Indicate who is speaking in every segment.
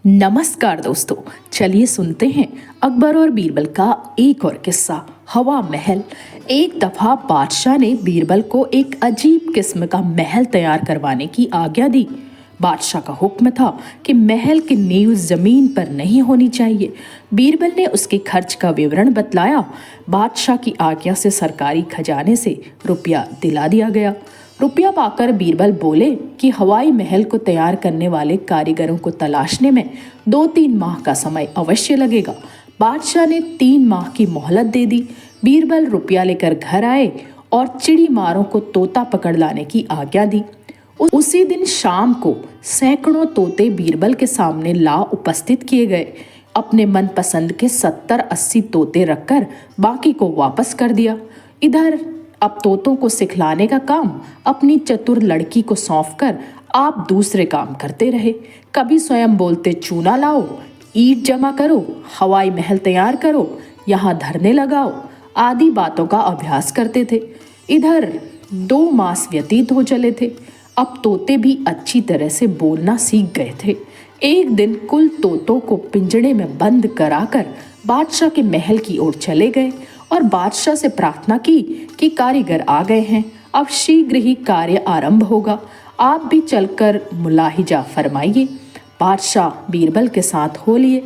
Speaker 1: नमस्कार दोस्तों, चलिए सुनते हैं अकबर और बीरबल का एक और किस्सा। हवा महल। एक दफा बादशाह ने बीरबल को एक अजीब किस्म का महल तैयार करवाने की आज्ञा दी। बादशाह का हुक्म था कि महल की नींव जमीन पर नहीं होनी चाहिए। बीरबल ने उसके खर्च का विवरण बतलाया। बादशाह की आज्ञा से सरकारी खजाने से रुपया दिला दिया गया। रुपया पाकर बीरबल बोले कि हवाई महल को तैयार करने वाले कारीगरों को तलाशने में 2-3 माह का समय अवश्य लगेगा। बादशाह ने 3 माह की मोहलत दे दी। बीरबल रुपया लेकर घर आए और चिड़ी मारों को तोता पकड़ लाने की आज्ञा दी। उसी दिन शाम को सैकड़ों तोते बीरबल के सामने ला उपस्थित किए गए। अपने मनपसंद के 70-80 तोते रखकर बाकी को वापस कर दिया। इधर अब तोतों को सिखलाने का काम अपनी चतुर लड़की को सौंपकर आप दूसरे काम करते रहे। कभी स्वयं बोलते चूना लाओ, ईंट जमा करो, हवाई महल तैयार करो, यहाँ धरने लगाओ आदि बातों का अभ्यास करते थे। इधर 2 मास व्यतीत हो चले थे। अब तोते भी अच्छी तरह से बोलना सीख गए थे। एक दिन कुल तोतों को पिंजड़े में बंद कराकर बादशाह के महल की ओर चले गए और बादशाह से प्रार्थना की कि कारीगर आ गए हैं, अब शीघ्र ही कार्य आरंभ होगा, आप भी चलकर मुलाहिजा फरमाइए। बादशाह बीरबल के साथ हो लिए।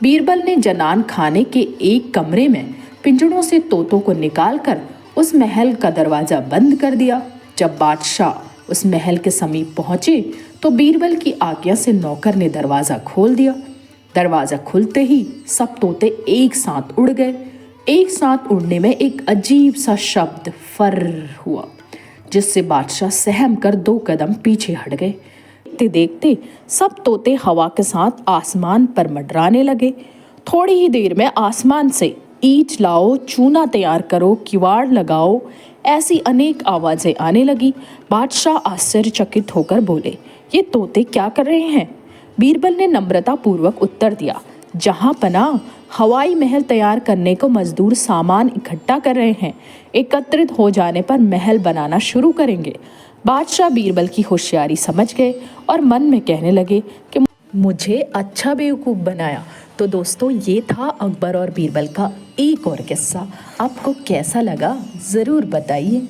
Speaker 1: बीरबल ने जनान खाने के एक कमरे में पिंजड़ों से तोतों को निकालकर उस महल का दरवाजा बंद कर दिया। जब बादशाह उस महल के समीप पहुंचे तो बीरबल की आज्ञा से नौकर ने दरवाजा खोल दिया। दरवाजा खुलते ही सब तोते एक साथ उड़ गए। एक साथ उड़ने में एक अजीब सा शब्द फर्र हुआ, जिससे बादशाह सहम कर 2 कदम पीछे हट गए। देखते देखते सब तोते हवा के साथ आसमान पर मंडराने लगे। थोड़ी ही देर में आसमान से ईंट लाओ, चूना तैयार करो, किवाड़ लगाओ, ऐसी अनेक आवाजें आने लगी। बादशाह आश्चर्यचकित होकर बोले, ये तोते क्या कर रहे हैं? बीरबल ने नम्रता पूर्वक उत्तर दिया, जहां पना हवाई महल तैयार करने को मजदूर सामान इकट्ठा कर रहे हैं। एकत्रित हो जाने पर महल बनाना शुरू करेंगे। बादशाह बीरबल की होशियारी समझ गए और मन में कहने लगे कि मुझे अच्छा बेवकूफ़ बनाया। तो दोस्तों, ये था अकबर और बीरबल का एक और किस्सा। आपको कैसा लगा ज़रूर बताइए।